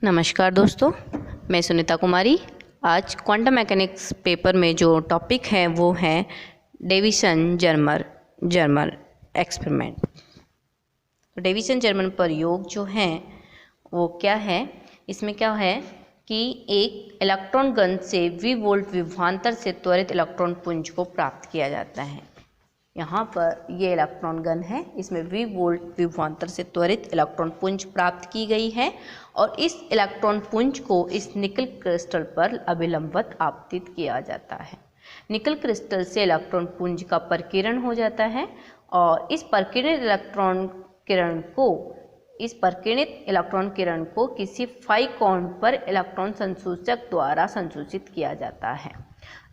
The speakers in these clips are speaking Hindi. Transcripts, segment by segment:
नमस्कार दोस्तों, मैं सुनीता कुमारी। आज क्वांटम मैकेनिक्स पेपर में जो टॉपिक है वो है डेविसन जर्मर एक्सपेरिमेंट। तो डेविसन जर्मर प्रयोग जो है वो क्या है, इसमें क्या है कि एक इलेक्ट्रॉन गन से V वोल्ट विभवांतर से त्वरित इलेक्ट्रॉन पुंज को प्राप्त किया जाता है। यहाँ पर ये इलेक्ट्रॉन गन है, इसमें V वोल्ट विभवांतर से त्वरित इलेक्ट्रॉन पुंज प्राप्त की गई है और इस इलेक्ट्रॉन पुंज को इस निकल क्रिस्टल पर अभिलंबित आपतित किया जाता है। निकल क्रिस्टल से इलेक्ट्रॉन पुंज का प्रकीर्णन हो जाता है और इस प्रकीर्णित इलेक्ट्रॉन किरण को किसी फाई कोण पर इलेक्ट्रॉन संसूचक द्वारा संसूचित किया जाता है।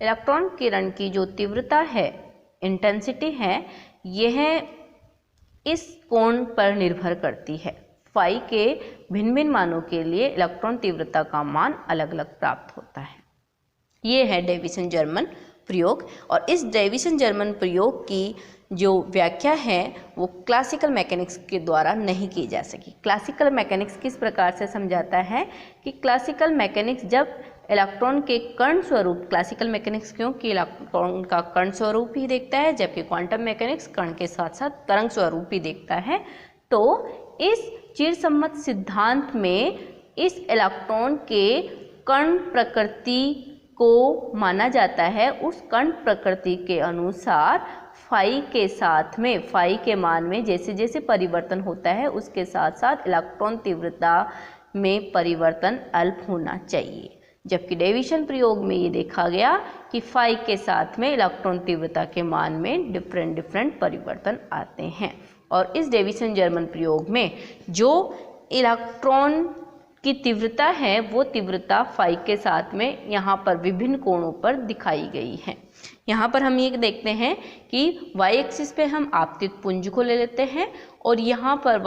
इलेक्ट्रॉन किरण की जो तीव्रता है, इंटेंसिटी है, यह इस कोण पर निर्भर करती है। फाई के भिन्न भिन्न मानों के लिए इलेक्ट्रॉन तीव्रता का मान अलग अलग प्राप्त होता है। ये है डेविसन जर्मर प्रयोग और इस डेविसन जर्मर प्रयोग की जो व्याख्या है वो क्लासिकल मैकेनिक्स के द्वारा नहीं की जा सकी। क्लासिकल मैकेनिक्स किस प्रकार से समझाता है कि क्लासिकल मैकेनिक्स जब इलेक्ट्रॉन के कण स्वरूप, क्लासिकल मैकेनिक्स क्योंकि इलेक्ट्रॉन का कण स्वरूप ही देखता है, जबकि क्वांटम मैकेनिक्स कण के साथ साथ तरंग स्वरूप ही देखता है। तो इस चिरसम्मत सिद्धांत में इस इलेक्ट्रॉन के कण प्रकृति को माना जाता है। उस कण प्रकृति के अनुसार फाई के साथ में, फाई के मान में जैसे जैसे परिवर्तन होता है उसके साथ साथ इलेक्ट्रॉन तीव्रता में परिवर्तन अल्प होना चाहिए। जबकि डेविसन प्रयोग में ये देखा गया कि फाई के साथ में इलेक्ट्रॉन तीव्रता के मान में डिफरेंट परिवर्तन आते हैं। और इस डेविसन जर्मर प्रयोग में जो इलेक्ट्रॉन की तीव्रता है वो तीव्रता फाई के साथ में यहाँ पर विभिन्न कोणों पर दिखाई गई है। यहाँ पर हम ये देखते हैं कि y एक्सिस पे हम आपतित पुंज को ले लेते हैं और यहाँ पर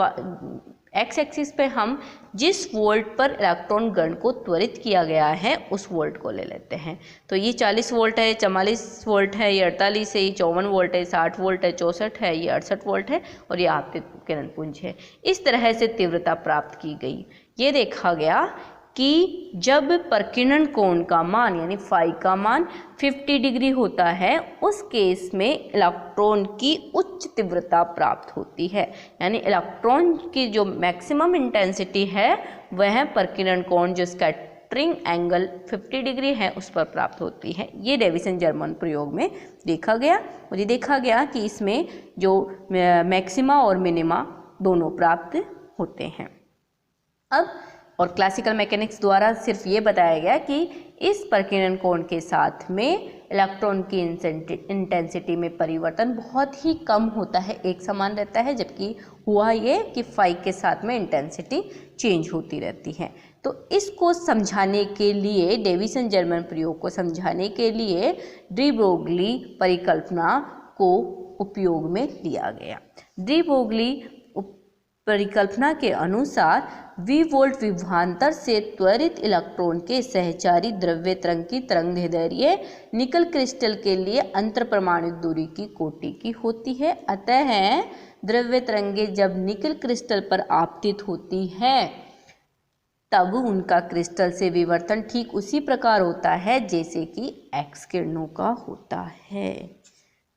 x एक्सिस पे हम जिस वोल्ट पर इलेक्ट्रॉन गण को त्वरित किया गया है उस वोल्ट को ले लेते हैं। तो ये 40 वोल्ट है, 44 वोल्ट है, ये 48 है, ये 54 वोल्ट है, 60 वोल्ट है, 64 है, ये 68 वोल्ट है और ये आपतित किरण पुंज है। इस तरह से तीव्रता प्राप्त की गई। ये देखा गया कि जब प्रकीर्णन कोण का मान यानी फाई का मान 50 डिग्री होता है उस केस में इलेक्ट्रॉन की उच्च तीव्रता प्राप्त होती है। यानी इलेक्ट्रॉन की जो मैक्सिमम इंटेंसिटी है वह प्रकीर्णन कोण जो स्कैटरिंग एंगल 50 डिग्री है उस पर प्राप्त होती है। ये डेविसन जर्मर प्रयोग में देखा गया और ये देखा गया कि इसमें जो मैक्सिमा और मिनिमा दोनों प्राप्त होते हैं। अब और क्लासिकल मैकेनिक्स द्वारा सिर्फ ये बताया गया कि इस प्रकीर्णन कोण के साथ में इलेक्ट्रॉन की इंटेंसिटी में परिवर्तन बहुत ही कम होता है, एक समान रहता है, जबकि हुआ ये कि फाई के साथ में इंटेंसिटी चेंज होती रहती है। तो इसको समझाने के लिए, डेविसन जर्मर प्रयोग को समझाने के लिए डी ब्रोगली परिकल्पना को उपयोग में लिया गया। डी ब्रोगली परिकल्पना के अनुसार V वोल्ट विभवांतर से त्वरित इलेक्ट्रॉन के सहचारी द्रव्य तरंग की तरंगदैर्घ्य निकल क्रिस्टल के लिए अंतर परमाणु दूरी की कोटि की होती है। अतः द्रव्य तरंगे जब निकल क्रिस्टल पर आपतित होती है तब उनका क्रिस्टल से विवर्तन ठीक उसी प्रकार होता है जैसे कि एक्स किरणों का होता है।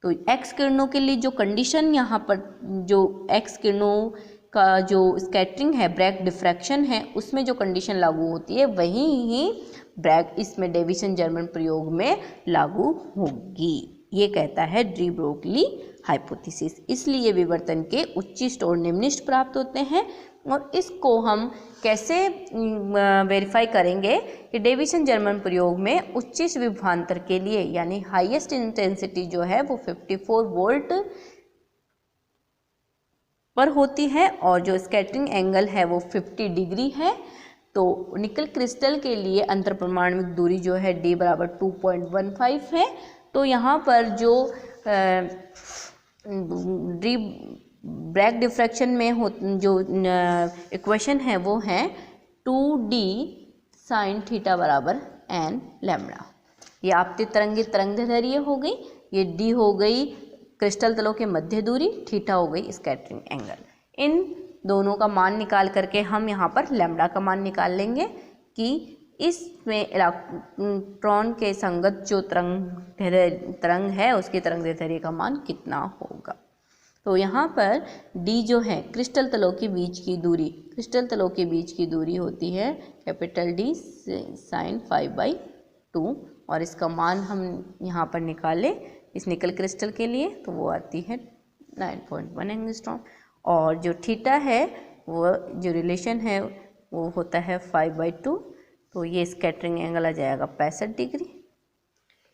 तो एक्स किरणों के लिए जो कंडीशन यहाँ पर, जो एक्स किरणों का जो स्कैटरिंग है, ब्रैग डिफ्रैक्शन है, उसमें जो कंडीशन लागू होती है वही ही ब्रैग इसमें डेविसन जर्मर प्रयोग में लागू होगी। ये कहता है डी ब्रोगली हाइपोथेसिस। इसलिए विवर्तन के उच्चिष्ट और निम्निष्ट प्राप्त होते हैं। और इसको हम कैसे वेरीफाई करेंगे कि डेविसन जर्मर प्रयोग में उच्चिष्ट विभवांतर के लिए यानी हाईएस्ट इंटेंसिटी जो है वो 54 वोल्ट पर होती है और जो स्कैटरिंग एंगल है वो 50 डिग्री है। तो निकल क्रिस्टल के लिए अंतर परमाणुक दूरी जो है D बराबर 2.15 है। तो यहाँ पर जो डी ब्रैग डिफ्रैक्शन में जो इक्वेशन है वो है 2D साइन थीटा बराबर n लैम्बडा। ये आपतित तरंगित तरंगदैर्घ्य हो गई, ये D हो गई क्रिस्टल तलों के मध्य दूरी, थीटा हो गई स्कैटरिंग एंगल। इन दोनों का मान निकाल करके हम यहाँ पर लैम्डा का मान निकाल लेंगे कि इसमें इलेक्ट्रॉन के संगत जो तरंग है उसकी तरंग दैर्ध्य का मान कितना होगा। तो यहाँ पर d जो है क्रिस्टल तलों के बीच की दूरी, क्रिस्टल तलों के बीच की दूरी होती है कैपिटल D sin 5/2 और इसका मान हम यहाँ पर निकाले इस निकल क्रिस्टल के लिए तो वो आती है 9.1 एंगस्ट्रॉम। और जो थीटा है वो जो रिलेशन है वो होता है 5/2, तो ये स्कैटरिंग एंगल आ जाएगा 65 डिग्री।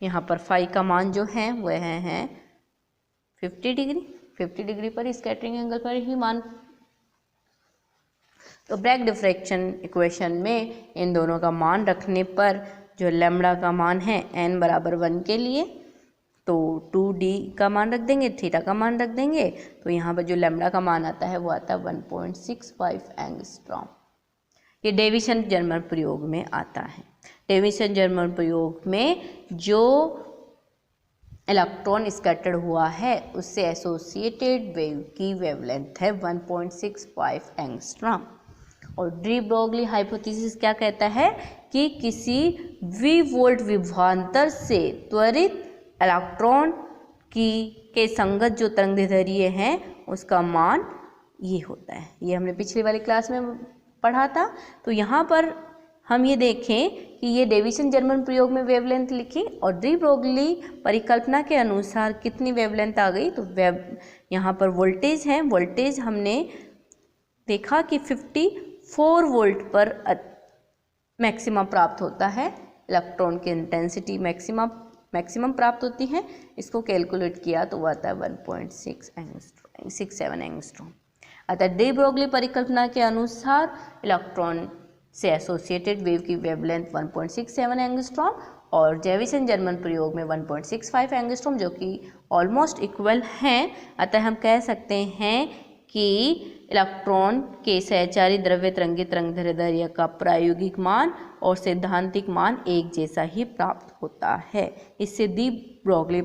यहाँ पर फाई का मान जो है वह है 50 डिग्री, 50 डिग्री पर स्कैटरिंग एंगल पर ही मान। तो ब्रैग डिफ्रैक्शन इक्वेशन में इन दोनों का मान रखने पर जो लैम्डा का मान है n बराबर 1 के लिए तो 2d का मान रख देंगे, थीटा का मान रख देंगे, तो यहाँ पर जो लैम्डा का मान आता है वो आता है 1.65 एंगस्ट्रॉम। ये डेविसन जर्मर प्रयोग में आता है। डेविसन जर्मर प्रयोग में जो इलेक्ट्रॉन स्कैटर्ड हुआ है उससे एसोसिएटेड वेव की वेवलेंथ है 1.65 एंगस्ट्रॉम। और डी ब्रोगली हाइपोथेसिस क्या कहता है कि किसी v वोल्ट विभवांतर से त्वरित इलेक्ट्रॉन के संगत जो तरंगदैर्ध्य हैं उसका मान ये होता है। ये हमने पिछली वाली क्लास में पढ़ा था। तो यहाँ पर हम ये देखें कि ये डेविसन जर्मर प्रयोग में वेवलेंथ लिखी और डी ब्रोगली परिकल्पना के अनुसार कितनी वेवलेंथ आ गई। तो यहाँ पर वोल्टेज है, वोल्टेज हमने देखा कि 54 वोल्ट पर मैक्सिमम प्राप्त होता है, इलेक्ट्रॉन की इंटेंसिटी मैक्सिमम प्राप्त होती है। इसको कैलकुलेट किया तो वो आता है 1.67 एंगस्ट्रॉम। अतः डी ब्रोगली परिकल्पना के अनुसार इलेक्ट्रॉन से एसोसिएटेड वेव की वेवलेंथ 1.67 एंगस्ट्रॉम और डेविसन जर्मर प्रयोग में 1.65 एंगस्ट्रॉम जो कि ऑलमोस्ट इक्वल हैं। अतः हम कह सकते हैं कि इलेक्ट्रॉन के सहचारी द्रव्य तरंगित तरंगदैर्ध्य का प्रायोगिक मान और सैद्धांतिक मान एक जैसा ही प्राप्त होता है। इससे डी ब्रोगली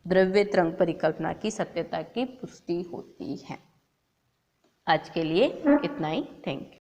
द्रव्य तरंग परिकल्पना की सत्यता की पुष्टि होती है। आज के लिए इतना ही। Thank you.